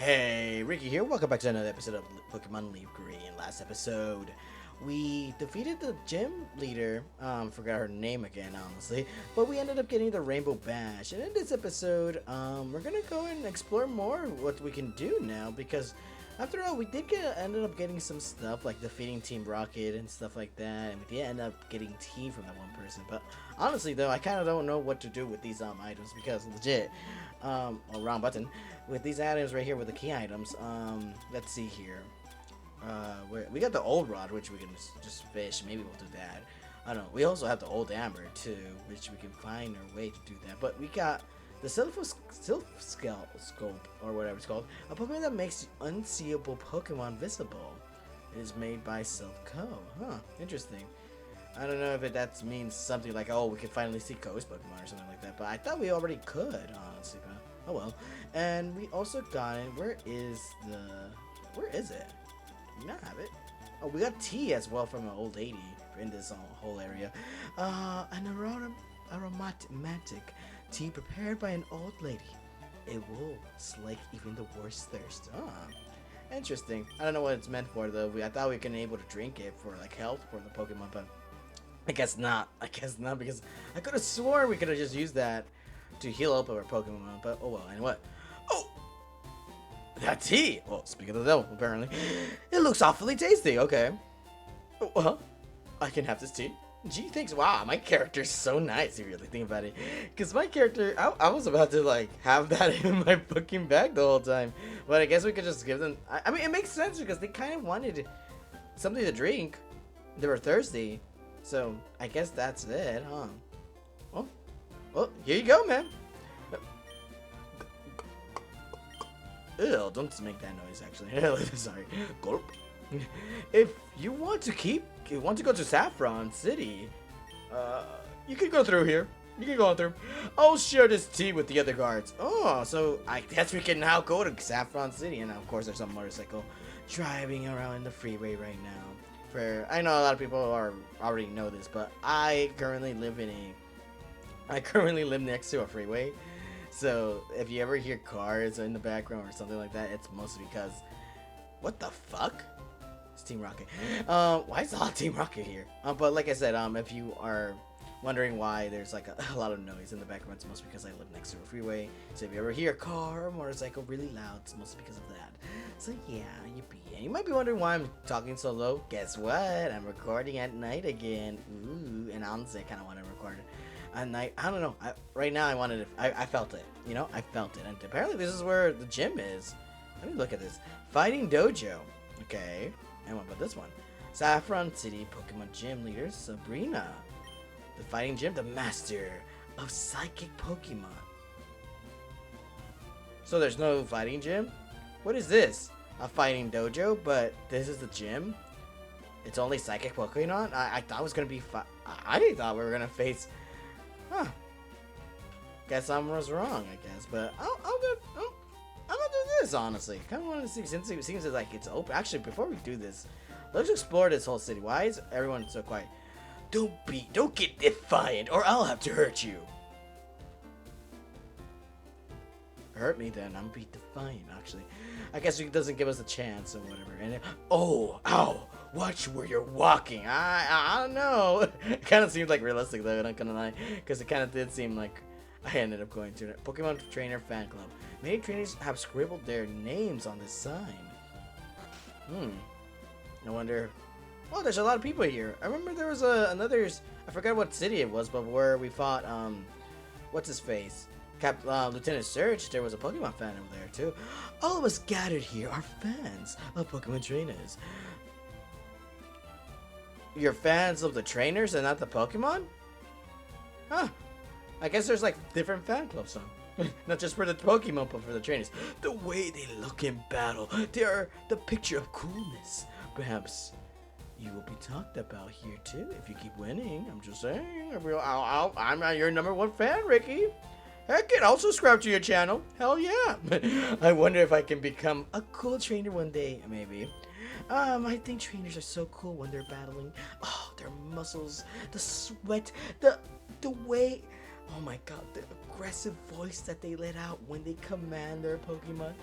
Hey, Ricky here. Welcome back to another episode of Pokemon Leaf Green. Last episode, we defeated the gym leader. Forgot her name again, honestly. But we ended up getting the Rainbow Bash. And in this episode, we're gonna go and explore more what we can do now because, after all, we ended up getting some stuff like defeating Team Rocket and stuff like that. And we did end up getting tea from that one person. But honestly, though, I kind of don't know what to do with these items because legit. Wrong button. With these items right here with the key items, let's see here. We got the old rod, which we can just fish. Maybe we'll do that. I don't know. We also have the old amber too, which we can find our way to do that. But we got the Sylph Scope, or whatever it's called, a Pokemon that makes unseeable Pokemon visible. It is made by Sylph Co. Huh, interesting. I don't know if that means something like, oh, we can finally see Ghost Pokemon or something like that, but I thought we already could, honestly, but oh well. And we also got it, where is it? Do we not have it? Oh, we got tea as well from an old lady in this whole area. An aromatic tea prepared by an old lady. It will slake even the worst thirst. Interesting. I don't know what it's meant for, though. I thought we could be able to drink it for, like, health for the Pokemon, but I guess not. Because I could have sworn we could have just used that to heal up our Pokemon, but oh well. And what? Oh! That tea! Well, speaking of the devil, apparently. It looks awfully tasty, okay. Well, I can have this tea. Gee, thanks. Wow, my character's so nice if you really think about it. Because my character, I was about to, like, have that in my fucking bag the whole time. But I guess we could just give them... I mean, it makes sense because they kind of wanted something to drink. They were thirsty. So, I guess that's it, huh? Well, here you go, man. Ew, don't make that noise, actually. Sorry. Gulp. If you want to go to Saffron City, you can go through here. You can go on through. I'll share this tea with the other guards. Oh, so I guess we can now go to Saffron City. And of course, there's some motorcycle driving around in the freeway right now. I know a lot of people already know this, but I currently live next to a freeway. So if you ever hear cars in the background or something like that, it's mostly because, what the fuck? It's Team Rocket. Why is all Team Rocket here? But like I said, if you are wondering why there's like a lot of noise in the background, it's mostly because I live next to a freeway. So if you ever hear a car or motorcycle really loud, it's mostly because of that. So yeah, you might be wondering why I'm talking so low. Guess what? I'm recording at night again. Ooh, and honestly, I kind of want to record it at night. I don't know. Right now, I felt it. You know, I felt it. And apparently, this is where the gym is. Let me look at this. Fighting Dojo. Okay. And what about this one? Saffron City Pokemon Gym Leader Sabrina. The fighting gym, the master of psychic Pokemon. So there's no fighting gym? What is this? A fighting dojo, but this is the gym? It's only psychic Pokemon? I thought it was gonna be I thought we were gonna face... Huh. Guess I was wrong, I guess. But I'm gonna do this, honestly. Kinda wanna see, since it seems like it's open. Actually, before we do this, let's explore this whole city. Why is everyone so quiet? Don't get defiant, or I'll have to hurt you. Hurt me then, I'm be defiant, actually. I guess he doesn't give us a chance or whatever. And ow, watch where you're walking. I don't know. It kind of seems like realistic though, not gonna lie, because it kind of did seem like I ended up going to it. Pokemon Trainer Fan Club. Many trainers have scribbled their names on this sign. I wonder. Oh, there's a lot of people here. I remember there was another. I forgot what city it was, but where we fought what's his face? Lieutenant Surge. There was a Pokemon fan over there too. All of us gathered here are fans of Pokemon trainers. You're fans of the trainers and not the Pokemon? Huh. I guess there's like different fan clubs, huh? Not just for the Pokemon, but for the trainers. The way they look in battle, they are the picture of coolness. Perhaps you will be talked about here too if you keep winning. I'm just saying. I'm your #1 fan, Ricky. Heck it, I'll subscribe to your channel. Hell yeah. I wonder if I can become a cool trainer one day, maybe. I think trainers are so cool when they're battling. Oh, their muscles, the sweat, the way. Oh my god, the aggressive voice that they let out when they command their Pokemon.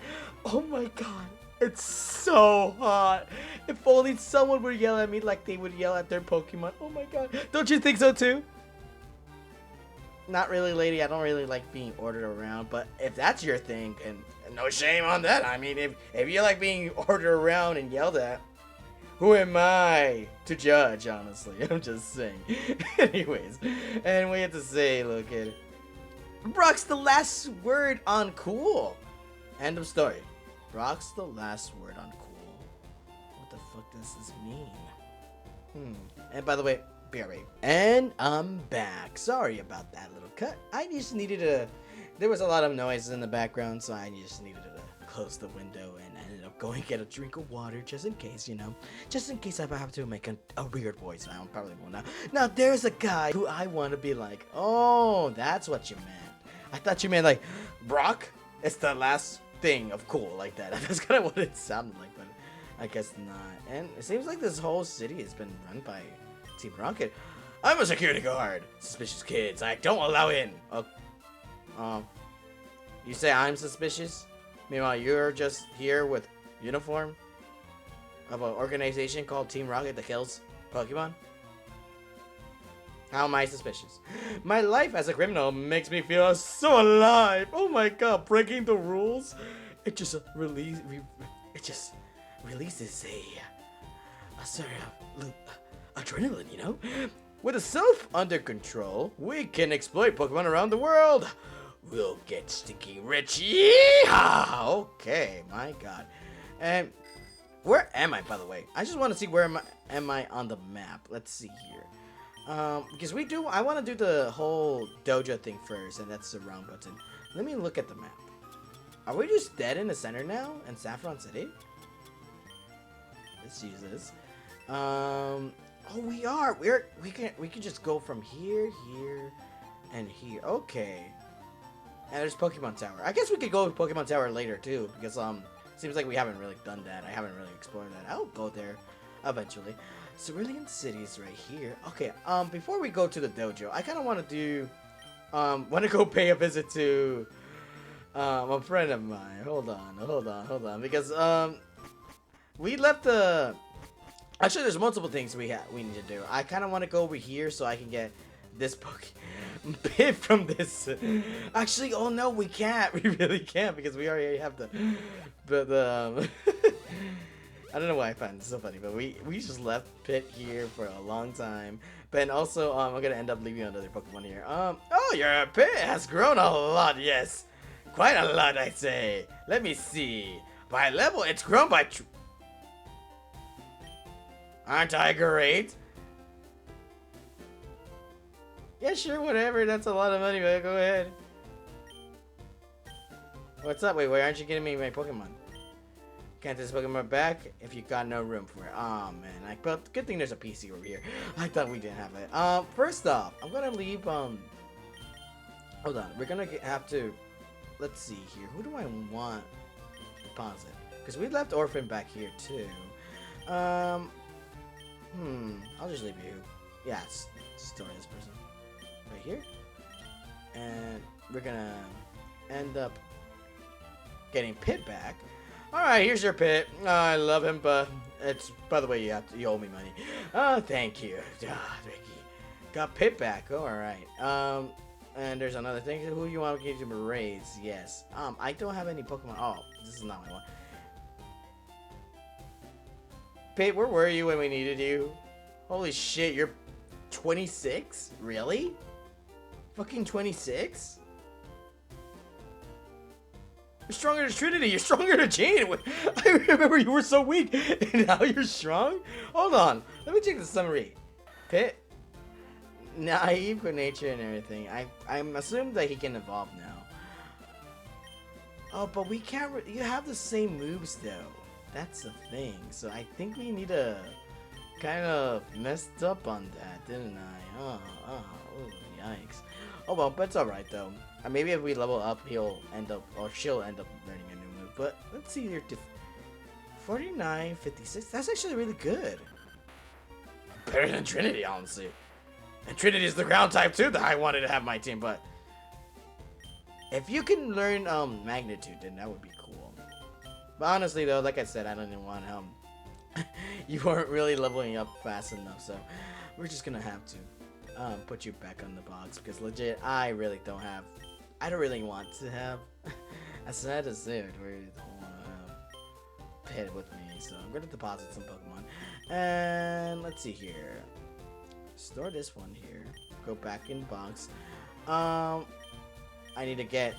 Oh my god, it's so hot. If only someone would yell at me like they would yell at their Pokemon. Oh my god, don't you think so too? Not really, lady. I don't really like being ordered around, but if that's your thing, and no shame on that. I mean, if you like being ordered around and yelled at, who am I to judge, honestly? I'm just saying. Anyways, and we have to say, look at it. Brock's the last word on cool. End of story. Brock's the last word on cool. What the fuck does this mean? And by the way, BRB. And I'm back. Sorry about that little cut. I just needed to... There was a lot of noise in the background, so I just needed to close the window, and I ended up going get a drink of water just in case, you know. Just in case I have to make a weird voice. I probably won't now. Now, there's a guy who I want to be like, oh, that's what you meant. I thought you meant like, Brock, it's the last thing of cool, like that. That's kind of what it sounded like, but I guess not. And it seems like this whole city has been run by Team Rocket. I'm a security guard. Suspicious kids, I don't allow in. You say I'm suspicious? Meanwhile, you're just here with uniform of an organization called Team Rocket that kills Pokemon? How am I suspicious? My life as a criminal makes me feel so alive. Oh my god, breaking the rules. It just releases a sort of adrenaline, you know? With a self under control, we can exploit Pokemon around the world. We'll get stinking rich. Yeehaw! Okay, my god. And where am I, by the way? I just want to see where am I on the map. Let's see here. Because I want to do the whole dojo thing first, and that's the wrong button. Let me look at the map. Are we just dead in the center now in Saffron City? Let's use this. Oh, we are. We can just go from here, and here. Okay. And there's Pokemon Tower. I guess we could go to Pokemon Tower later too, because seems like we haven't really done that. I haven't really explored that. I'll go there eventually. Cerulean City's right here. Okay, before we go to the dojo, I kind of want to do, want to go pay a visit to, a friend of mine. Hold on, because, we left the, actually, there's multiple things we need to do. I kind of want to go over here so I can get this pit from this. Actually, oh no, we can't. We really can't, because we already have the I don't know why I find this so funny, but we just left Pit here for a long time. But also, I'm gonna end up leaving another Pokemon here. Oh, your Pit has grown a lot, yes. Quite a lot, I'd say. Let me see. By level, it's grown by... Aren't I great? Yeah, sure, whatever. That's a lot of money, but go ahead. What's up? Wait, why aren't you getting me my Pokemon? Can't this Pokemon back if you got no room for it? Oh man, but good thing there's a PC over here. I thought we didn't have it. First off, I'm gonna leave. Hold on, we're gonna have to. Let's see here. Who do I want to deposit? Because we left Orphan back here too. I'll just leave you. Yeah, it's still this person right here, and we're gonna end up getting Pit back. Alright, here's your Pit. I love him, but it's, by the way, you owe me money. Oh, thank you. Ricky. Got Pit back. Alright. And there's another thing. Who you want to raise? Yes. I don't have any Pokemon. Oh, this is not my one. Pit, where were you when we needed you? Holy shit, you're 26? Really? Fucking 26? You're stronger than Trinity. You're stronger than Jane. I remember you were so weak, and now you're strong? Hold on. Let me check the summary. Pit. Naive with nature and everything. I'm assuming that he can evolve now. Oh, but we can't. You have the same moves, though. That's the thing. So I think we need to kind of messed up on that, didn't I? Oh, yikes. Oh, well, but it's alright, though. Maybe if we level up, he'll end up, or she'll end up learning a new move. But let's see here. 49, 56. That's actually really good. Better than Trinity, honestly. And Trinity is the ground type too that I wanted to have my team, but If you can learn magnitude, then that would be cool. But honestly though, like I said, I don't even want you weren't really leveling up fast enough, so we're just gonna have to put you back on the box because legit, I don't really want to have as sad as it, where you don't want to have pet with me. So I'm gonna deposit some Pokemon, and let's see here. Store this one here. Go back in box. I need to get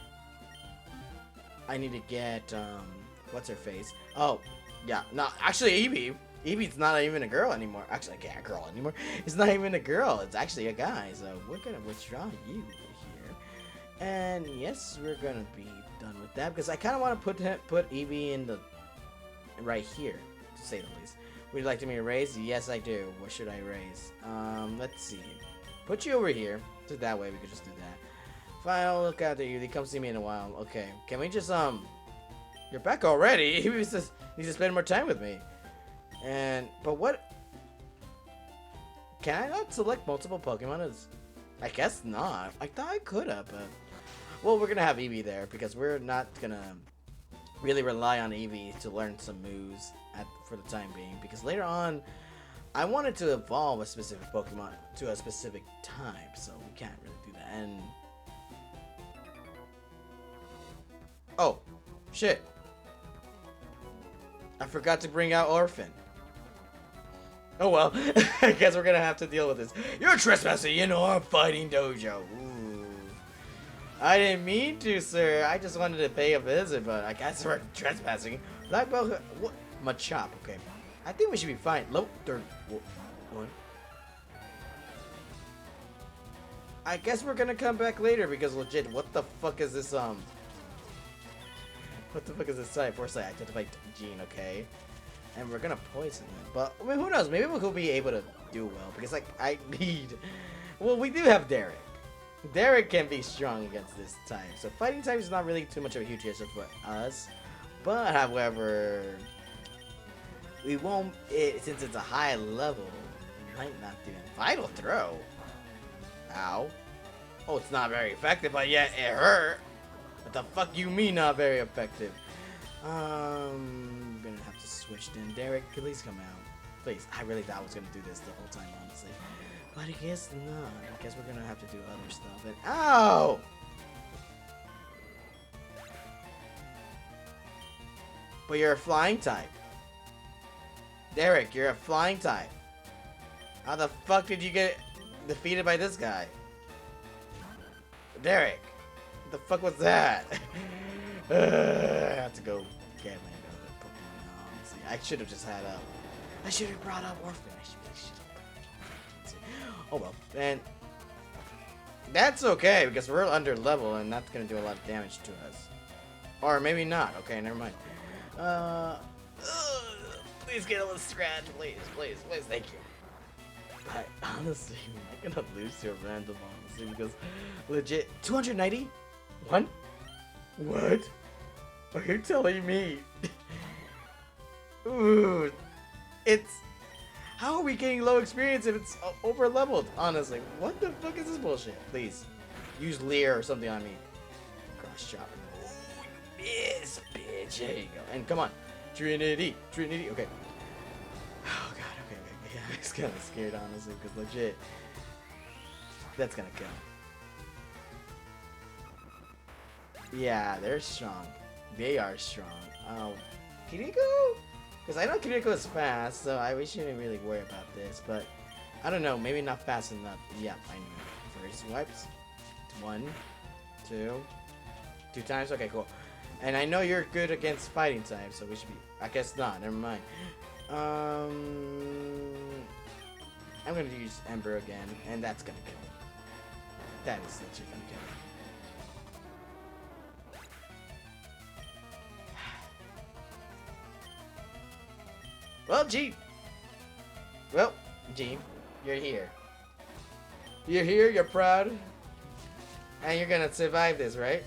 what's her face? Oh, yeah. No, actually, Eevee. Eevee's not even a girl anymore. Actually, I can't a girl anymore. It's not even a girl. It's actually a guy. So we're gonna withdraw you here. And yes, we're gonna be done with that because I kind of want to put Eevee in the right here, to say the least. Would you like me to raise? Yes, I do. What should I raise? Let's see. Put you over here. So that way we could just do that. Fine, look after you. They come see me in a while. Okay. Can we just You're back already. He needs to spend more time with me. But what? Can I not select multiple Pokemon? I guess not. I thought I could have, but well, we're gonna have Eevee there because we're not gonna really rely on Eevee to learn some moves for the time being. Because later on, I wanted to evolve a specific Pokemon to a specific type, so we can't really do that. And oh, shit! I forgot to bring out Orphan. Oh well, I guess we're gonna have to deal with this. You're trespassing in our fighting dojo. Ooh. I didn't mean to, sir. I just wanted to pay a visit, but I guess we're trespassing. Black belt, what? Machop, okay. I think we should be fine. Low third. What? I guess we're gonna come back later because legit, what the fuck is this? What the fuck is this type? Foresight, identify gene, okay. And we're gonna poison him. But, I mean, who knows? Maybe we'll be able to do well. Because, like, I need... Well, we do have Derek. Derek can be strong against this type. So, fighting type is not really too much of a huge issue for us. But, however... We won't... since it's a high level, we might not do it. Vital Throw? Ow. Oh, it's not very effective, but yet it hurt. What the fuck you mean not very effective? I'm gonna have to switch then. Derek, please come out. Please. I really thought I was gonna do this the whole time, honestly. But I guess not. I guess we're gonna have to do other stuff. And ow! But you're a flying type. Derek, you're a flying type. How the fuck did you get defeated by this guy? Derek! What the fuck was that? I have to go get my Pokemon. Honestly, I should have just had I should have brought up Orphan. I should have. Oh well, and that's okay because we're under level and that's gonna do a lot of damage to us. Or maybe not. Okay, never mind. Please get a little scratch, please, please, please. Thank you. I honestly, I'm gonna lose to a random, honestly, because legit 290. What? What? Are you telling me? Ooh, it's... How are we getting low experience if it's over leveled? Honestly, what the fuck is this bullshit? Please, use Leer or something on me. Cross chop. Ooh, yes, bitch. There you go. And come on, Trinity, Trinity. Okay. Oh god. Okay. Yeah, I was kind of scared, honestly, because legit, that's gonna kill. Yeah, they're strong. They are strong. Kiriko? Because I know Kiriko is fast, so we shouldn't really worry about this. But I don't know, maybe not fast enough. Yeah, I knew. First wipes. 1, 2, 2 times. Okay, cool. And I know you're good against fighting types, so we should be. I guess not. Never mind. I'm gonna use Ember again, and that's gonna kill him. That is legit gonna kill him. Well, G. Well, G, you're here. You're here, you're proud. And you're gonna survive this, right?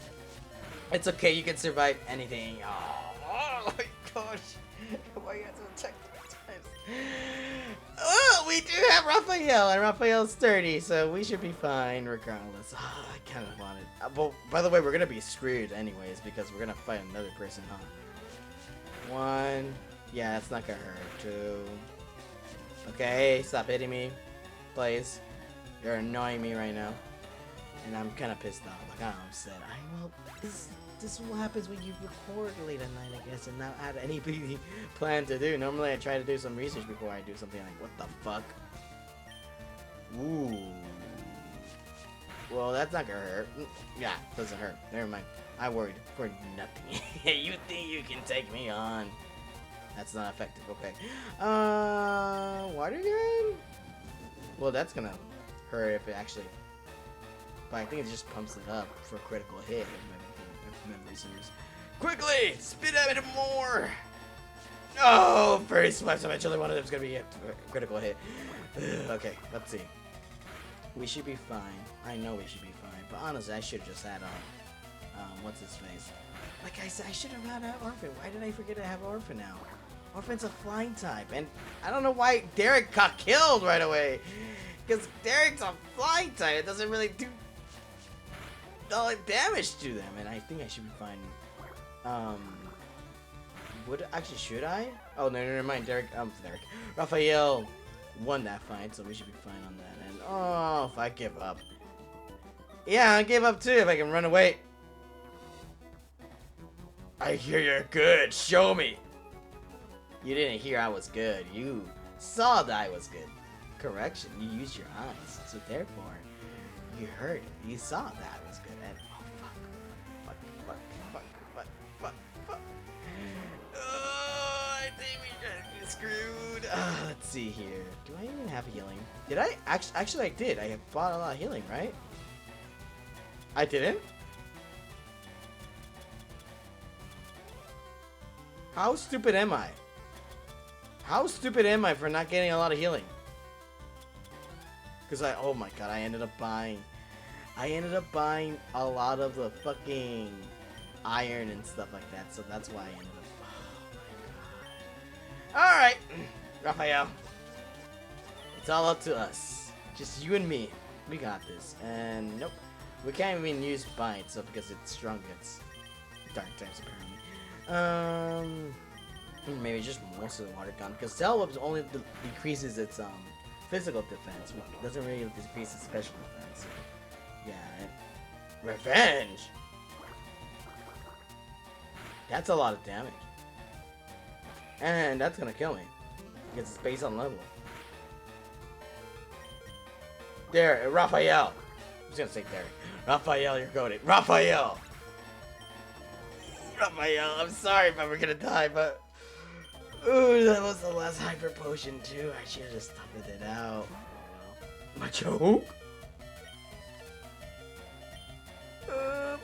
It's okay, you can survive anything. Oh my gosh. Why you have to attack 3 times? Oh, we do have Raphael, and Raphael's sturdy, so we should be fine regardless. Oh, I kind of want it. Well, by the way, we're gonna be screwed anyways because we're gonna fight another person, huh? 1. Yeah, that's not gonna hurt. 2. Okay, stop hitting me, please. You're annoying me right now, and I'm kind of pissed off. Like I'm upset. Well, this is what happens when you record late at night, I guess, and not had anything planned to do. Normally, I try to do some research before I do something. Like, what the fuck? Ooh. Well, that's not gonna hurt. Yeah, doesn't hurt. Never mind. I worried for nothing. You think you can take me on? That's not effective. Okay. Water gun? Well, that's gonna hurt if it actually. But I think it just pumps it up for a critical hit. If memory serves. Quickly, spit at it more. Oh, first smash. Eventually, one of them's gonna be a critical hit. Okay, let's see. We should be fine. I know we should be fine. But honestly, I should have just had what's his face? Like I said, I should have had an Orphan. Why did I forget to have Orphan now? Orphan's a flying type, and I don't know why Derek got killed right away. Because Derek's a flying type. It doesn't really do all the damage to them, and I think I should be fine. Should I? Oh, no, never mind. Derek. Raphael won that fight, so we should be fine on that. And oh, if I give up. Yeah, I gave up too. If I can run away. I hear you're good. Show me. You didn't hear I was good. You saw that I was good. Correction. You used your eyes, so therefore, you heard it. You saw that I was good. And oh fuck. Oh, I think we got get screwed. Let's see here. Do I even have healing? Did I actually? I did. I have bought a lot of healing, right? I didn't. How stupid am I? How stupid am I for not getting a lot of healing? Because oh my god, I ended up buying a lot of the fucking iron and stuff like that, so that's why I ended up, oh my god. Alright, Raphael. It's all up to us. Just you and me. We got this. And nope. We can't even use Bite, so because it's strong against dark types apparently. Maybe just most of the water gun, because Cell Whip only decreases its physical defense. It doesn't really decrease its special defense. Yeah. Revenge. That's a lot of damage, and that's gonna kill me because it's based on level. There, Raphael. I was gonna say Derek. Raphael, you're goated. Raphael. Raphael, I'm sorry if we're gonna die, but ooh, that was the last hyper potion too. I should have just stuffed it out. Oh well. My choke.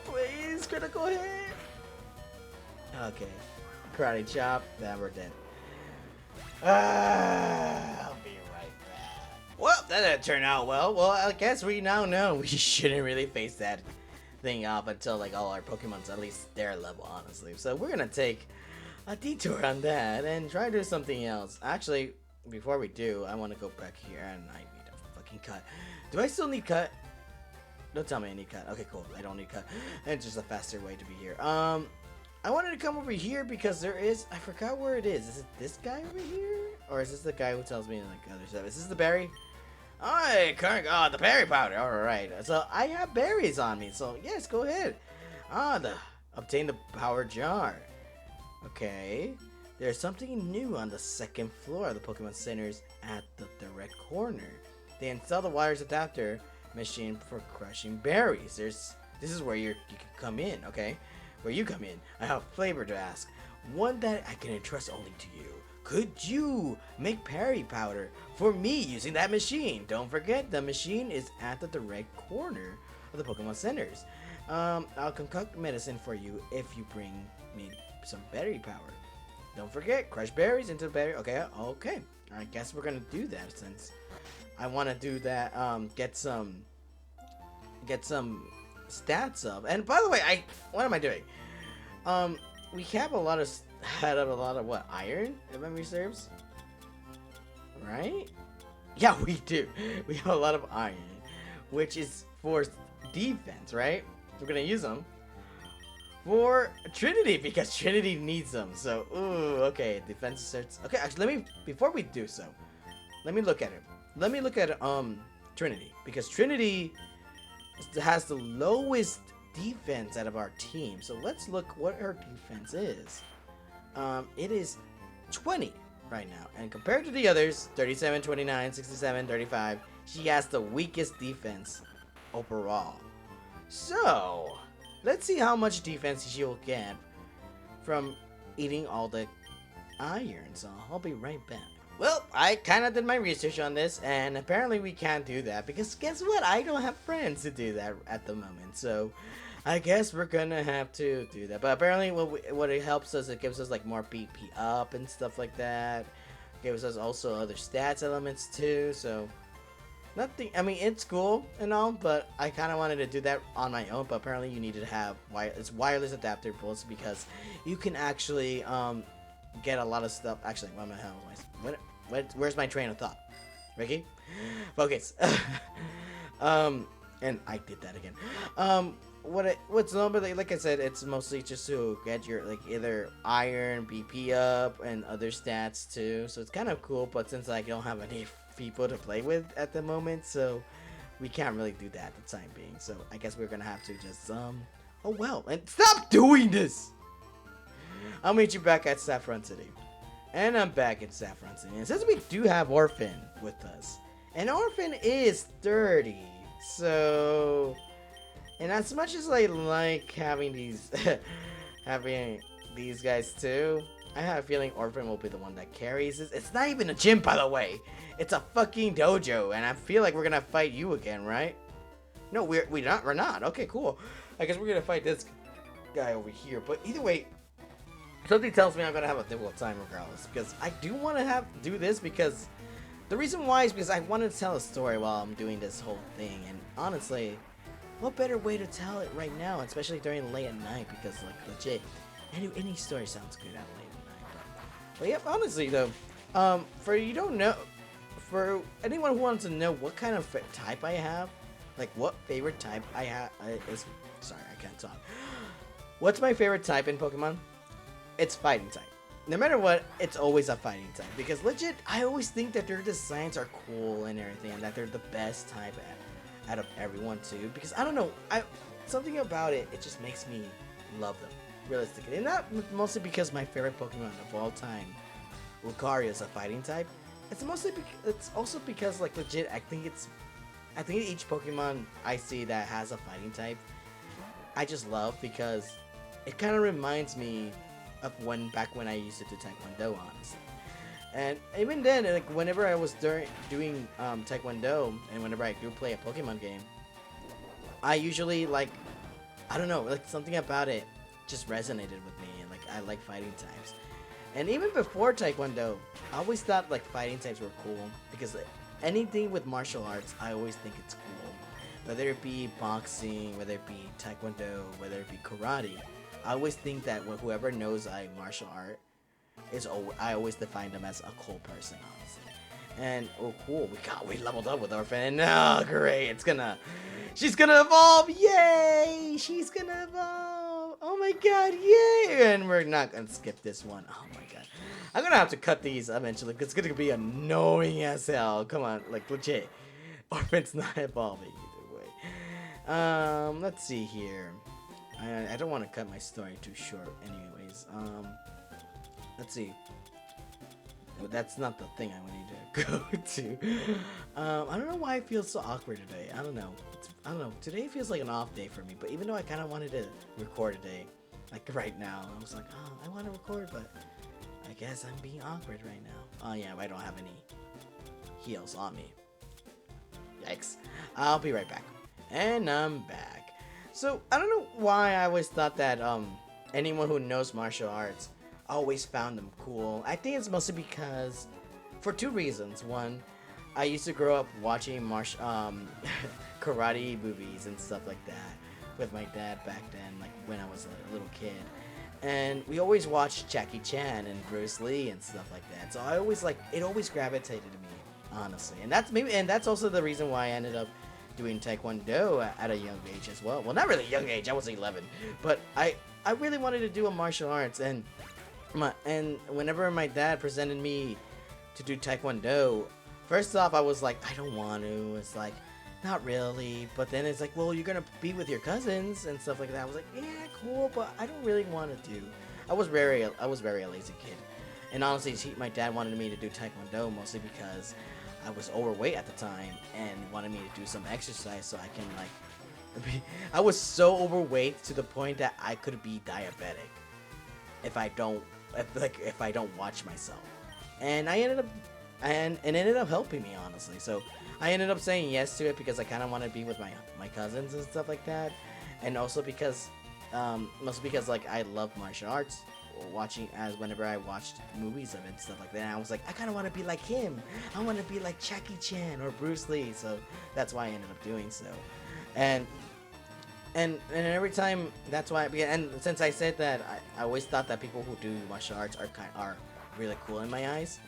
Please, critical hit. Okay, karate chop. Then we're dead. I'll be right back. Well, that didn't turn out well. Well, I guess we now know we shouldn't really face that thing off until like all our Pokemon's at least their level, honestly. So we're gonna take a detour on that and try to do something else. Actually, before we do, I want to go back here and I need a fucking cut. Do I still need cut? Don't tell me I need cut. Okay, cool. I don't need cut. It's just a faster way to be here. I wanted to come over here because there is, I forgot where it is. Is it this guy over here? Or is this the guy who tells me like other stuff? Is this the berry? The berry powder. Alright. So I have berries on me. So yes, go ahead. Obtain the power jar. Okay. There's something new on the second floor of the Pokemon Centers at the direct corner. They install the wires adapter machine for crushing berries. This is where you can come in, okay? Where you come in. I have a favor to ask. One that I can entrust only to you. Could you make berry powder for me using that machine? Don't forget, the machine is at the direct corner of the Pokemon Centers. I'll concoct medicine for you if you bring me some berry power. Don't forget, crush berries into the berry. Okay. I guess we're gonna do that since I want to do that. Get some stats up. And by the way, what am I doing? We have a lot of what, iron, if memory serves, right? Yeah, we do. We have a lot of iron, which is for defense, right? We're gonna use them for Trinity because Trinity needs them. So, ooh, okay, defense starts. Okay, actually, before we do so, let me look at it. Let me look at Trinity because Trinity has the lowest defense out of our team. So let's look what her defense is. It is 20 right now, and compared to the others, 37, 29, 67, 35, she has the weakest defense overall. So let's see how much defense she'll get from eating all the iron. So I'll be right back. Well, I kind of did my research on this, and apparently we can't do that because guess what? I don't have friends to do that at the moment. So I guess we're gonna have to do that. But apparently, what it helps us, it gives us like more BP up and stuff like that. It gives us also other stats elements too. So nothing. I mean, it's cool and all, but I kind of wanted to do that on my own. But apparently, you needed to have wireless adaptables because you can actually get a lot of stuff. Actually, what the hell am I? Where's my train of thought? Ricky? Focus. And I did that again. What's normally, like I said, it's mostly just to get your like either iron, BP up, and other stats too. So it's kind of cool. But since I don't have any people to play with at the moment, so we can't really do that at the time being. So I guess we're gonna have to just oh well, and stop doing this. I'll meet you back at Saffron City. And I'm back at Saffron City. And since we do have Orphan with us, and Orphan is 30, so, and as much as I like having these, having these guys too, I have a feeling Orphan will be the one that carries this. It's not even a gym, by the way. It's a fucking dojo, and I feel like we're gonna fight you again, right? No, we're not. Okay, cool. I guess we're gonna fight this guy over here. But either way, something tells me I'm gonna have a difficult time regardless, because I do want to do this because the reason why is because I wanted to tell a story while I'm doing this whole thing, and honestly, what better way to tell it right now, especially during late at night, because like legit, any story sounds good at late at night. But yep, honestly though, for anyone who wants to know what kind of type I have, like what favorite type I have is, sorry, I can't talk. What's my favorite type in Pokemon? It's fighting type. No matter what, it's always a fighting type. Because legit, I always think that their designs are cool and everything, and that they're the best type out of everyone too. Because I don't know, something about it, it just makes me love them, realistically. And not mostly because my favorite Pokemon of all time, Lucario, is a fighting type. It's also because like legit, I think each Pokemon I see that has a fighting type, I just love because it kind of reminds me of back when I used to do Taekwondo, honestly. And even then, like whenever I was doing Taekwondo, and whenever I do play a Pokemon game, I usually like, I don't know, like something about it just resonated with me, and like I like fighting types. And even before Taekwondo, I always thought like fighting types were cool because anything with martial arts, I always think it's cool. Whether it be boxing, whether it be Taekwondo, whether it be karate, I always think that whoever knows martial art I always define them as a cool person, honestly. And oh, cool, we leveled up with Orphan. Oh, great, she's gonna evolve! Yay! She's gonna evolve! Oh my god, yay! And we're not gonna skip this one. Oh my god, I'm gonna have to cut these eventually because it's gonna be annoying as hell. Come on, like legit, Orphan's not evolving either way. Let's see here. I don't want to cut my story too short anyways. Let's see. That's not the thing I need to go to. I don't know why I feel so awkward today. I don't know. Today feels like an off day for me, but even though I kind of wanted to record today, like right now, I was like, oh, I want to record, but I guess I'm being awkward right now. Oh yeah, I don't have any heals on me. Yikes. I'll be right back. And I'm back. So, I don't know why I always thought that anyone who knows martial arts always found them cool. I think it's mostly because, for two reasons. One, I used to grow up watching karate movies and stuff like that with my dad back then, like when I was a little kid. And we always watched Jackie Chan and Bruce Lee and stuff like that. So it always gravitated to me. honestly. And that's also the reason why I ended up doing Taekwondo at a young age as well. Well, not really young age. I was 11, but I really wanted to do a martial arts, and whenever my dad presented me to do Taekwondo, first off I was like, I don't want to. It's like, not really. But then it's like, well, you're gonna be with your cousins and stuff like that. I was like, yeah, cool, but I don't really want to do. I was very a lazy kid, and honestly, my dad wanted me to do Taekwondo mostly because I was overweight at the time and wanted me to do some exercise so I can I was so overweight to the point that I could be diabetic if I don't if I don't watch myself. And I ended up and it ended up helping me, honestly. So I ended up saying yes to it because I kind of want to be with my cousins and stuff like that, and also because mostly because like I love martial arts, watching as whenever I watched movies of it and stuff like that, I was like, I kind of want to be like him. I want to be like Jackie Chan or Bruce Lee. So that's why I ended up doing so. And and every time, that's why, and since I said that, I always thought that people who do martial arts are really cool in my eyes.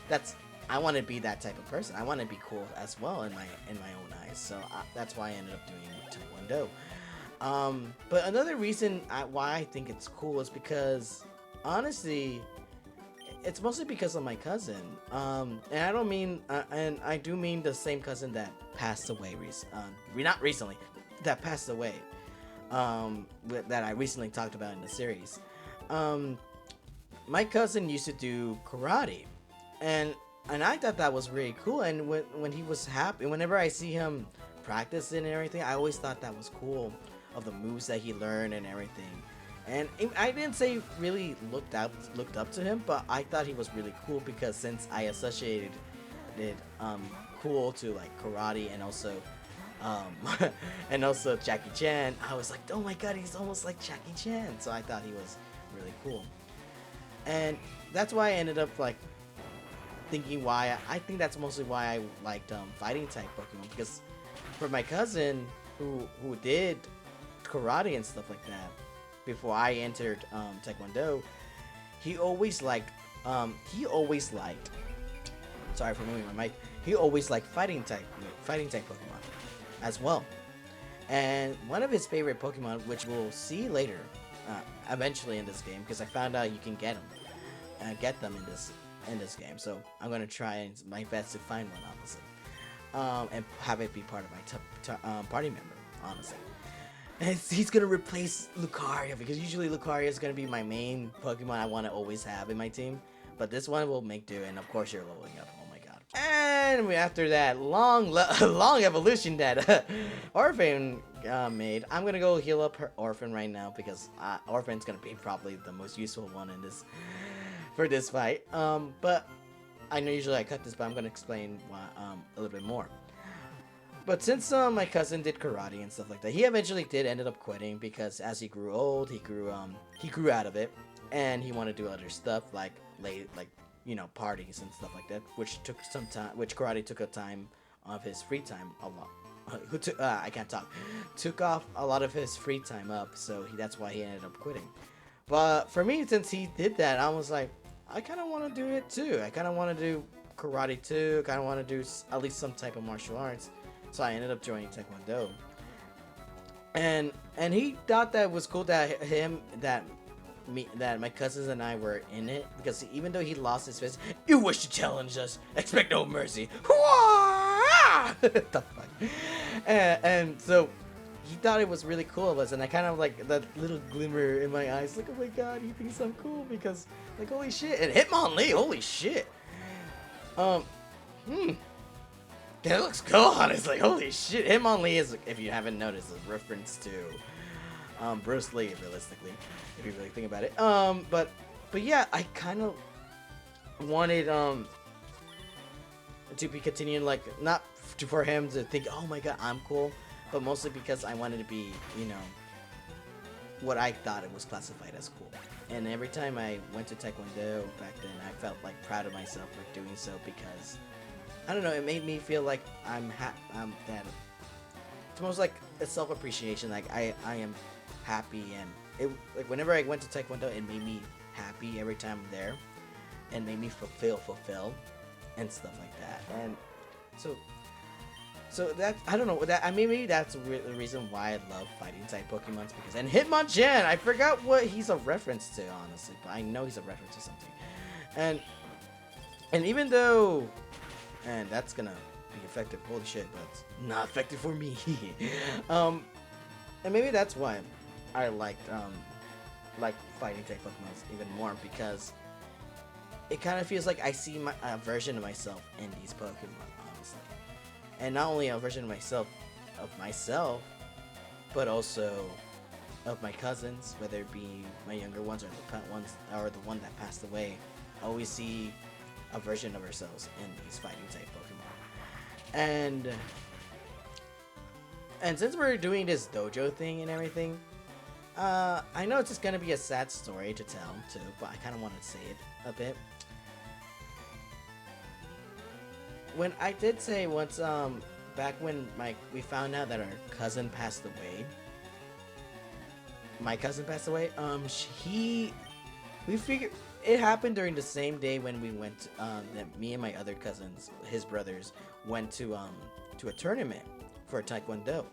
That's I want to be that type of person. I want to be cool as well in my own eyes. So that's why I ended up doing Taekwondo. But another reason why I think it's cool is because, honestly, it's mostly because of my cousin. And I don't mean, and I do mean the same cousin that passed away not recently, that passed away. That I recently talked about in the series. My cousin used to do karate, and I thought that was really cool. And when he was happy, whenever I see him practicing and everything, I always thought that was cool, of the moves that he learned and everything. And I didn't say really looked up to him, but I thought he was really cool because since I associated it cool to like karate and also and also Jackie Chan, I was like, oh my god, he's almost like Jackie Chan. So I thought he was really cool, and that's why I ended up like thinking why I think that's mostly why I liked fighting type Pokemon, because for my cousin who did karate and stuff like that before I entered Taekwondo, he always liked sorry for moving my mic. He always liked fighting type Pokemon as well. And one of his favorite Pokemon, which we'll see later, eventually in this game, because I found out you can get them in this game. So I'm gonna try my best to find one, obviously, and have it be part of my party member, honestly. And he's gonna replace Lucario, because usually Lucario is gonna be my main Pokemon I want to always have in my team. But this one will make do, and of course you're leveling up. Oh my god! And after that long evolution that Orphan made, I'm gonna go heal up her Orphan right now, because Orphan's gonna be probably the most useful one in this for this fight. But I know usually I cut this, but I'm gonna explain why, a little bit more. But since my cousin did karate and stuff like that, he eventually ended up quitting, because as he grew old, he grew out of it, and he wanted to do other stuff like parties and stuff like that, which took some time. Which karate took a time of his free time a lot. I can't talk. Took off a lot of his free time up, so that's why he ended up quitting. But for me, since he did that, I was like, I kind of want to do it too. I kind of want to do karate too. Kind of want to do at least some type of martial arts. So I ended up joining Taekwondo, and he thought that was cool that my cousins and I were in it, because even though he lost his fist, you wish to challenge us, expect no mercy. The fuck? And so he thought it was really cool of us, and I kind of like that little glimmer in my eyes, like, oh my god, he thinks I'm cool, because like, holy shit, and Hitmonlee, holy shit. That looks cool, honestly. Holy shit. Hitmonlee is, if you haven't noticed, a reference to Bruce Lee, realistically, if you really think about it. But yeah, I kind of wanted to be continuing, like, not for him to think, oh my god, I'm cool, but mostly because I wanted to be, what I thought it was classified as cool. And every time I went to Taekwondo back then, I felt like proud of myself for doing so, because I don't know, it made me feel like I'm that. It's almost like a self-appreciation. Like I am happy, and it, like, whenever I went to Taekwondo, it made me happy every time I'm there, and made me fulfill. and stuff like that. And so that I don't know that I mean maybe that's the reason why I love fighting type Pokemons because and Hitmonchan I forgot what he's a reference to honestly, but I know he's a reference to something. And even though and that's gonna be effective, holy shit, but it's not effective for me. And maybe that's why I like fighting type Pokemon even more because it kind of feels like I see a version of myself in these Pokemon, honestly, and not only a version of myself, but also of my cousins, whether it be my younger ones or the pet ones or the one that passed away. I always see a version of ourselves in these fighting type Pokemon, and since we're doing this dojo thing and everything. I know it's just gonna be a sad story to tell too, but I kind of want to say it a bit. When I did say once, back when we found out that our cousin passed away, my cousin passed away. We figured it happened during the same day when we went. That me and my other cousins, his brothers, went to a tournament for Taekwondo,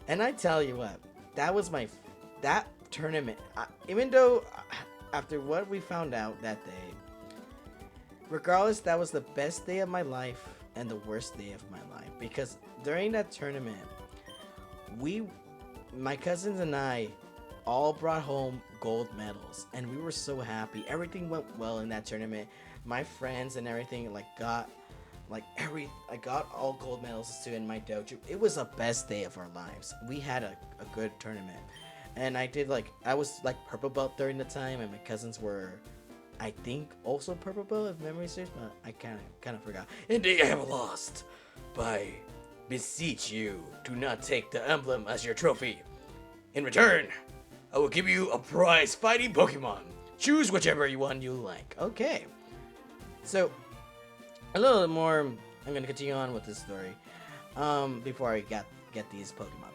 and I tell you what, that tournament, even though after what we found out that day, regardless, that was the best day of my life and the worst day of my life because during that tournament, my cousins and I, all brought home gold medals, and we were so happy. Everything went well in that tournament. My friends and everything I got all gold medals too in my dojo. It was the best day of our lives. We had a good tournament. And I was purple belt during the time, and my cousins were, I think, also purple belt if memory serves, but I kind of forgot. Indeed, I have lost, but I beseech you, do not take the emblem as your trophy. In return, I will give you a prize fighting Pokemon. Choose whichever one you like. Okay. So, a little more. I'm gonna continue on with this story. Before I get these Pokemon,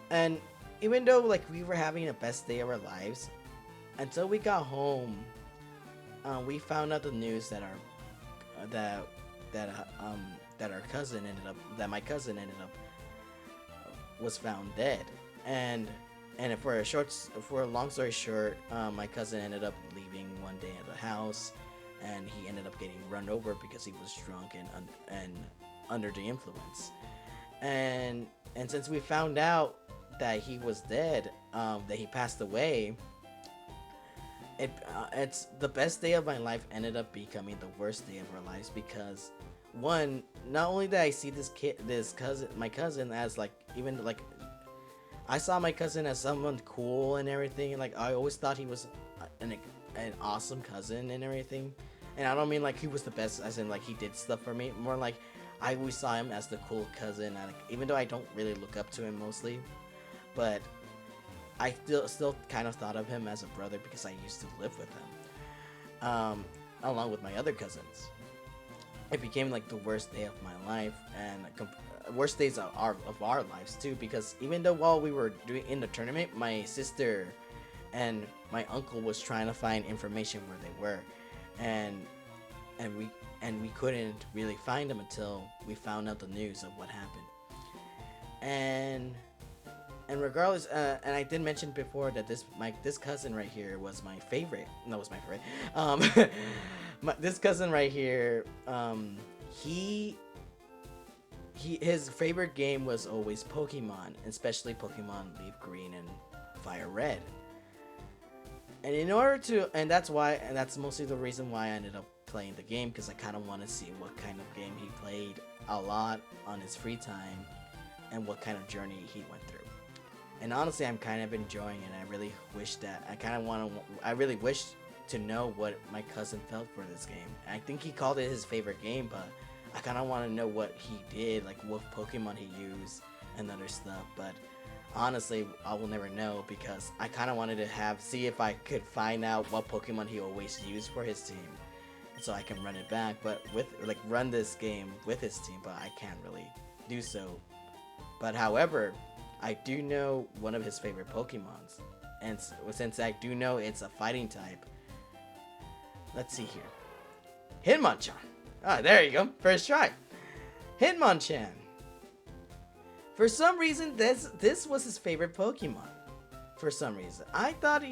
and even though we were having the best day of our lives, until we got home, we found out the news that my cousin ended up was found dead, and for a long story short, my cousin ended up leaving one day at the house, and he ended up getting run over because he was drunk and under the influence, and since we found out that he was dead, that he passed away, it's the best day of my life ended up becoming the worst day of our lives because one, not only did I see my cousin as I saw my cousin as someone cool and everything, and I always thought he was an awesome cousin and everything, and I don't mean he was the best as in he did stuff for me, more I always saw him as the cool cousin, even though I don't really look up to him mostly. But I still kind of thought of him as a brother because I used to live with him, along with my other cousins. It became the worst day of my life, and worst days of our lives too. Because even though while we were in the tournament, my sister and my uncle was trying to find information where they were, and we couldn't really find them until we found out the news of what happened. And regardless, and I did mention before that this cousin right here was my favorite. No, was my favorite. This cousin right here, his favorite game was always Pokemon, especially Pokemon Leaf Green and Fire Red. And that's mostly the reason why I ended up playing the game, because I kind of want to see what kind of game he played a lot on his free time and what kind of journey he went through. And honestly, I'm kind of enjoying it. I really wish to know what my cousin felt for this game. And I think he called it his favorite game, but I kind of want to know what he did, what Pokemon he used and other stuff. But honestly, I will never know, because I kind of wanted to see if I could find out what Pokemon he always used for his team, so I can run it back. But run this game with his team, but I can't really do so. But however, I do know one of his favorite Pokemons, and since I do know it's a fighting type, let's see here. Hitmonchan! Ah, there you go. First try. Hitmonchan. For some reason, this was his favorite Pokemon. For some reason, I thought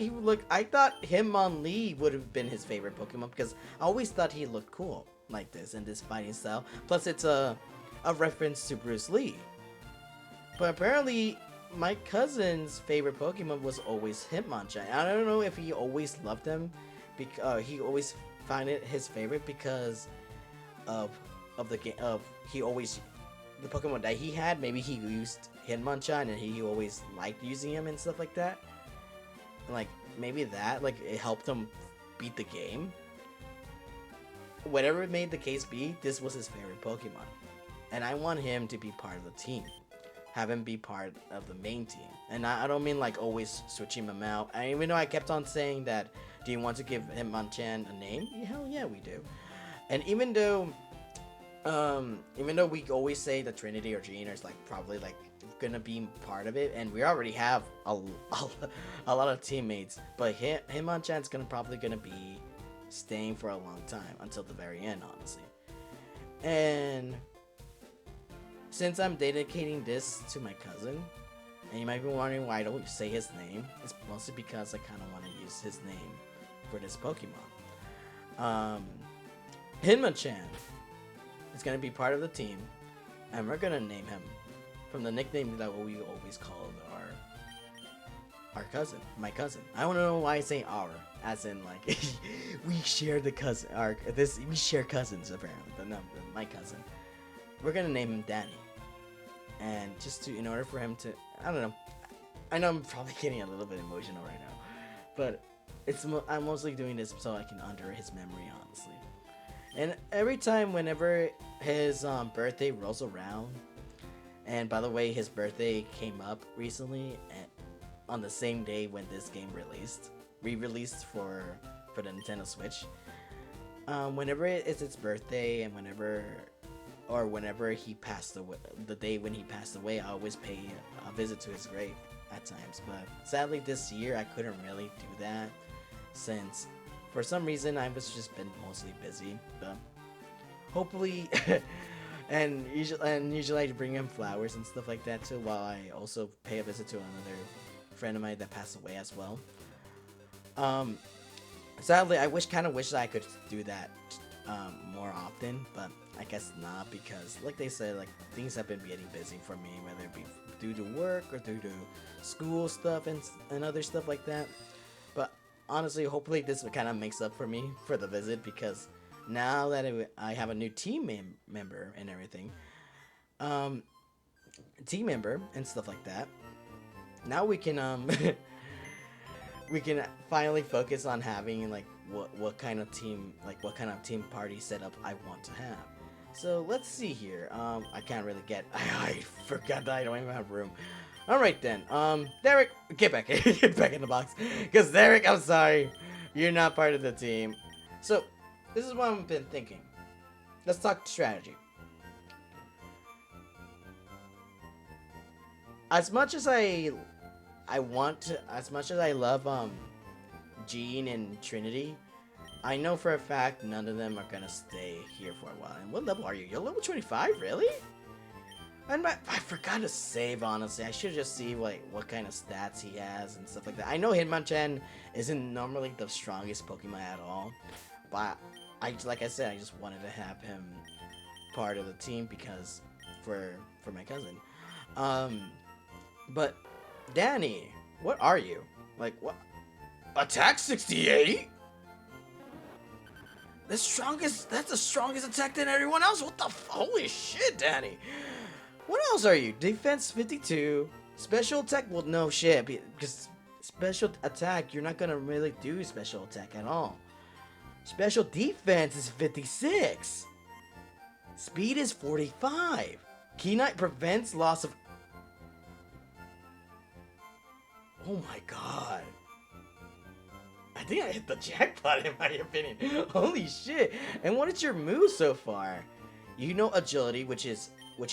I thought Hitmonlee would have been his favorite Pokemon because I always thought he looked cool like this in this fighting style. Plus, it's a reference to Bruce Lee. But apparently, my cousin's favorite Pokemon was always Hitmonchan. I don't know if he always loved him, because he always found it his favorite because of the game of he always the Pokemon that he had. Maybe he used Hitmonchan and he always liked using him and stuff like that. And like maybe that like it helped him beat the game. Whatever it made the case be, this was his favorite Pokemon, and I want him to be part of the team. Have him be part of the main team. And I don't mean like always switching him out. And even though I kept on saying that, do you want to give Hitmonchan a name? Hell yeah, we do. And even though we always say that Trinity or Jean is like probably like gonna be part of it, and we already have a lot of teammates, but Hitmonchan's probably gonna be staying for a long time until the very end, honestly. And since I'm dedicating this to my cousin, and you might be wondering why I don't say his name, it's mostly because I kind of want to use his name for this Pokemon. Hitmonchan is going to be part of the team, and we're going to name him from the nickname that we always called our cousin, my cousin. I don't know why I say our, as in like we share the cousin, we share cousins apparently, but no, my cousin. We're gonna name him Danny, and in order for him to, I don't know. I know I'm probably getting a little bit emotional right now, but I'm mostly doing this so I can honor his memory, honestly. And every time, whenever his birthday rolls around, and by the way, his birthday came up recently, on the same day when this game re-released for the Nintendo Switch. Whenever it's its birthday, and whenever he passed away, the day when he passed away, I always pay a visit to his grave at times. But sadly, this year I couldn't really do that since, for some reason, I've just been mostly busy. But hopefully, and usually I bring him flowers and stuff like that too, while I also pay a visit to another friend of mine that passed away as well. Sadly, I wish that I could do that more often, but I guess not, because like they said, like things have been getting busy for me, whether it be due to work or due to school stuff and other stuff like that. But honestly, hopefully this kind of makes up for me for the visit, because now that I have a new team member and everything, team member and stuff like that, now we can we can finally focus on having like what kind of team party setup I want to have. So let's see here. I can't really get. I forgot that I don't even have room. All right then. Derek, get back in the box. Cause Derek, I'm sorry, you're not part of the team. So this is what I've been thinking. Let's talk strategy. As much as I love Jean and Trinity, I know for a fact none of them are gonna stay here for a while. And what level are you? You're level 25, really? I forgot to save, honestly. I should just see what kind of stats he has and stuff like that. I know Hitmonchan isn't normally the strongest Pokemon at all, but like I said, I just wanted to have him part of the team because for my cousin. But Danny, what are you? Like, what? Attack 68? That's the strongest attack than everyone else. What the holy shit, Danny. What else are you? Defense 52. Special attack, well, no shit, because special attack, you're not gonna really do special attack at all. Special defense is 56. Speed is 45. Keynight prevents loss of... Oh my god. I think I hit the jackpot in my opinion. Holy shit. And what is your move so far? You know agility, which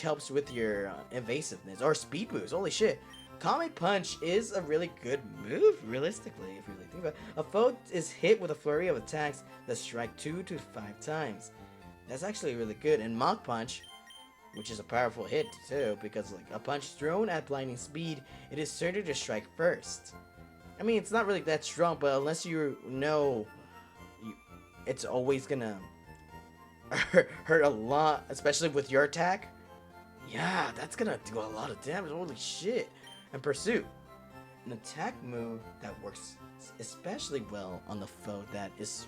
helps with your evasiveness or speed boost. Holy shit. Comet Punch is a really good move, realistically, if you really think about it. A foe is hit with a flurry of attacks that strike 2 to 5 times. That's actually really good. And Mach Punch, which is a powerful hit too, because like a punch thrown at blinding speed, it is certain to strike first. I mean, it's not really that strong, but unless you know, you, it's always gonna hurt a lot, especially with your attack. Yeah, that's gonna do a lot of damage. Holy shit! And Pursuit, an attack move that works especially well on the foe that is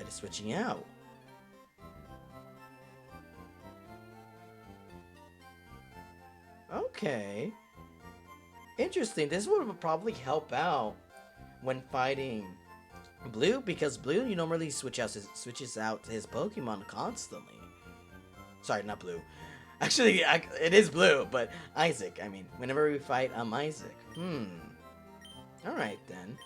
switching out. Okay, interesting. This would probably help out when fighting Blue because Blue you normally switches out his Pokemon constantly. Sorry, not Blue. Actually, it is Blue, but Isaac. I mean, whenever we fight Isaac. All right then.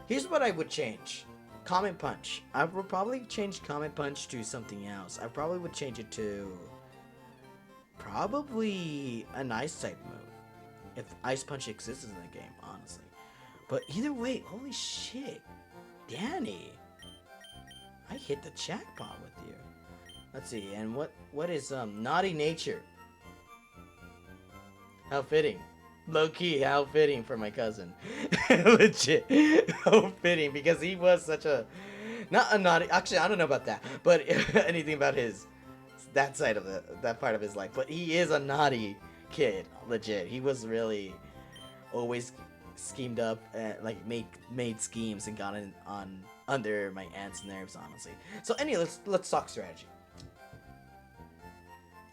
Here's what I would change. Comet Punch. I would probably change Comet Punch to something else. I probably would change it to probably an Ice type move. If Ice Punch exists in the game, honestly. But either way, holy shit. Danny. I hit the jackpot with you. Let's see, and what is naughty nature? How fitting. Low key, how fitting for my cousin. Legit. How fitting because he was such a not a naughty actually I don't know about that, but anything about his that side of that part of his life. But he is a naughty kid, legit. He was really always schemed up and like made schemes and got in on under my aunt's nerves, honestly. So anyway, let's talk strategy.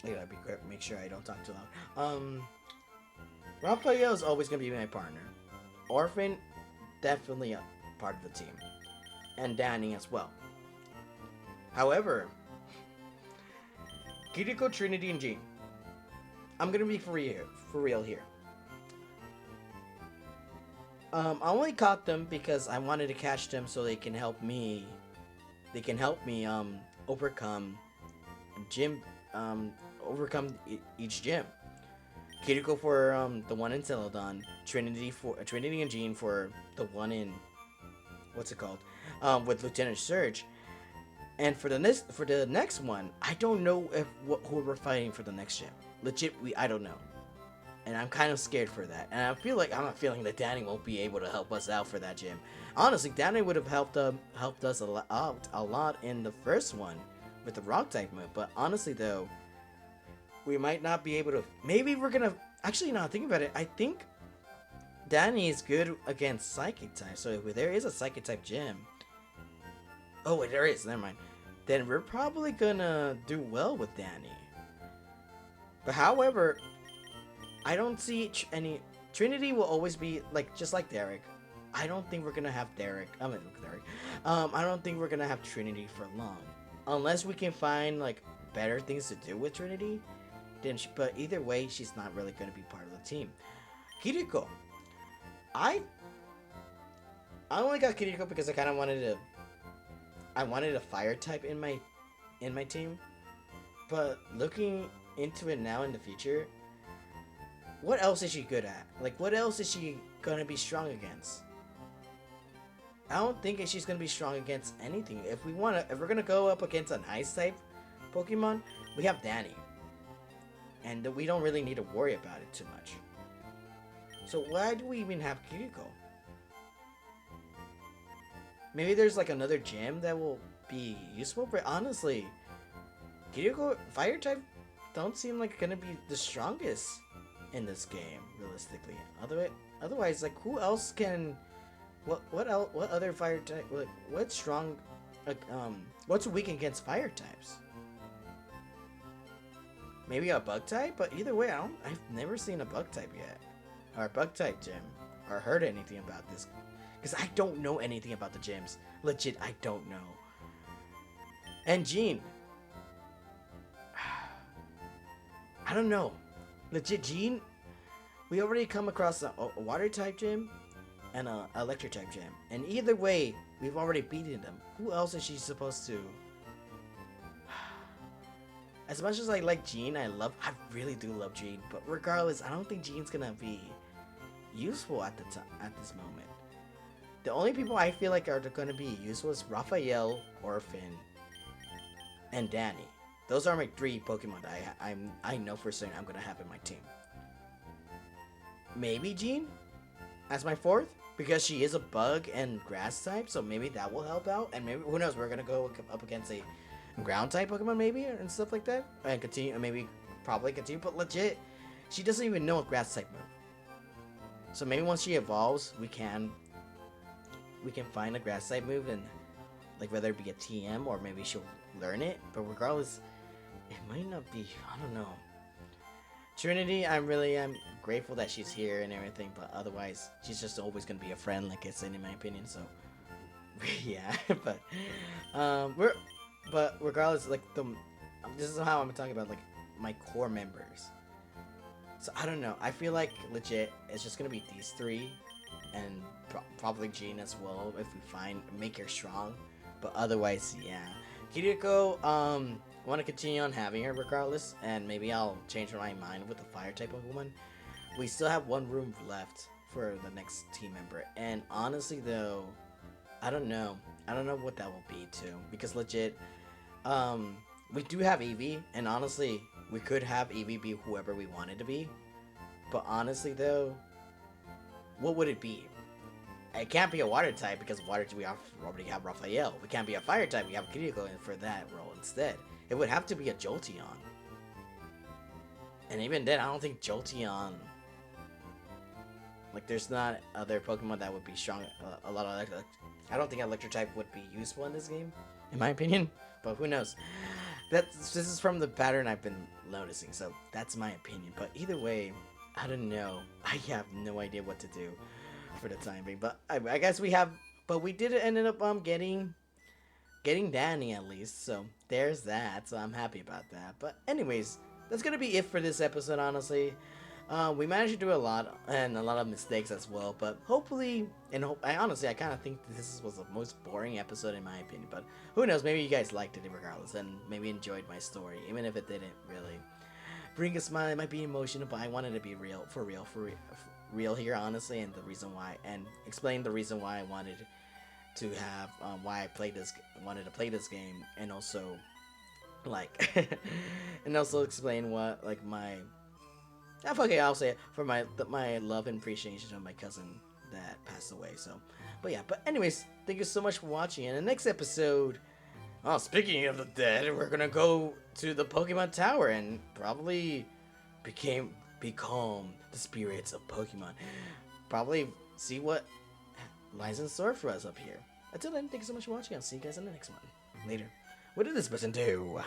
I gotta be quick, make sure I don't talk too loud. Raphael is always gonna be my partner. Orphan, definitely a part of the team, and Danny as well. However, Kiriko, Trinity, and Jean. I'm gonna be for real here. I only caught them because I wanted to catch them so they can help me. They can help me overcome gym each gym. Kiriko for the one in Celadon, Trinity and Jean for the one in what's it called with Lieutenant Surge. And for the next one, I don't know who we're fighting for the next gym. Legit, I don't know. And I'm kind of scared for that. And I feel like I'm not feeling that Danny won't be able to help us out for that gym. Honestly, Danny would have helped us a lot in the first one with the rock type move. But honestly, though, we might not be able to. Maybe we're gonna. Actually, now thinking about it, I think Danny is good against Psychic type. So if there is a Psychic type gym, oh wait, there is. Never mind. Then we're probably gonna do well with Danny. But however, I don't see any. Trinity will always be like just like Derek. I don't think we're gonna have Derek. Derek. I don't think we're gonna have Trinity for long, unless we can find like better things to do with Trinity. Then, but either way, she's not really gonna be part of the team. Kiriko, I only got Kiriko because I kind of wanted a fire type in my team. But looking into it now in the future, what else is she good at? Like, what else is she gonna be strong against? I don't think she's gonna be strong against anything. If we're gonna go up against an ice type Pokemon, we have Danny, and we don't really need to worry about it too much. So why do we even have Kiriko? Maybe there's like another gym that will be useful, but honestly, Kiriko Fire type don't seem like gonna be the strongest in this game, realistically. Otherwise, like who else can? What other fire type? What's strong? What's weak against fire types? Maybe a bug type, but either way, I've never seen a bug type yet, or a bug type gym, or heard anything about this, because I don't know anything about the gyms. Legit, I don't know. And Jean, I don't know. Legit, Jean, we already come across a water type gym and a electric type gym, and either way, we've already beaten them. Who else is she supposed to? As much as I like Jean, I really do love Jean, but regardless, I don't think Jean's gonna be useful at this moment. The only people I feel like are gonna be useful is Raphael, Orphan, and Danny. Those are my 3 Pokemon that I know for certain I'm gonna have in my team. Maybe Jean as my 4th, because she is a bug and grass type, so maybe that will help out. And maybe, who knows, we're gonna go up against a ground type Pokemon maybe and stuff like that, and continue, maybe probably continue. But legit, she doesn't even know a grass type move. So maybe once she evolves, we can find a grass type move, and like whether it be a TM or maybe she'll learn it. But regardless, it might not be. I don't know. Trinity, I really am grateful that she's here and everything, but otherwise, she's just always gonna be a friend, like I said, in my opinion. So, yeah, but regardless, like this is how I'm talking about like my core members. So I don't know. I feel like legit, it's just gonna be these 3, and probably Jean as well if we make her strong. But otherwise, yeah, Kiriko, I want to continue on having her regardless, and maybe I'll change my mind with the fire type Pokemon. We still have 1 room left for the next team member, and honestly though, I don't know what that will be too, because legit, we do have Eevee, and honestly, we could have Eevee be whoever we wanted to be, but honestly though, what would it be? It can't be a water type, because water we already have Raphael. We can't be a fire type, we have Kiriko for that role instead. It would have to be a Jolteon. And even then, I don't think Jolteon... Like, there's not other Pokemon that would be strong. A lot of... I don't think Electric type would be useful in this game, in my opinion. But who knows? This is from the pattern I've been noticing, so that's my opinion. But either way, I don't know. I have no idea what to do for the time being. But I guess we have... But we did end up getting Danny at least, so there's that. So I'm happy about that. But anyways, that's gonna be it for this episode. Honestly, we managed to do a lot and a lot of mistakes as well. But hopefully, I honestly kind of think this was the most boring episode in my opinion. But who knows? Maybe you guys liked it regardless, and maybe enjoyed my story, even if it didn't really bring a smile. It might be emotional, but I wanted to be real here, honestly, and the reason why, and explain the reason why I wanted to have why I wanted to play this game, and also like and also explain what like my okay, I'll say it for my love and appreciation of my cousin that passed away. So, but yeah, but anyways, thank you so much for watching. In the next episode, speaking of the dead, we're gonna go to the Pokemon Tower and probably become the spirits of Pokemon. Probably see what lies in store for us up here. Until then, thank you so much for watching. I'll see you guys in the next one. Later. What did this person do?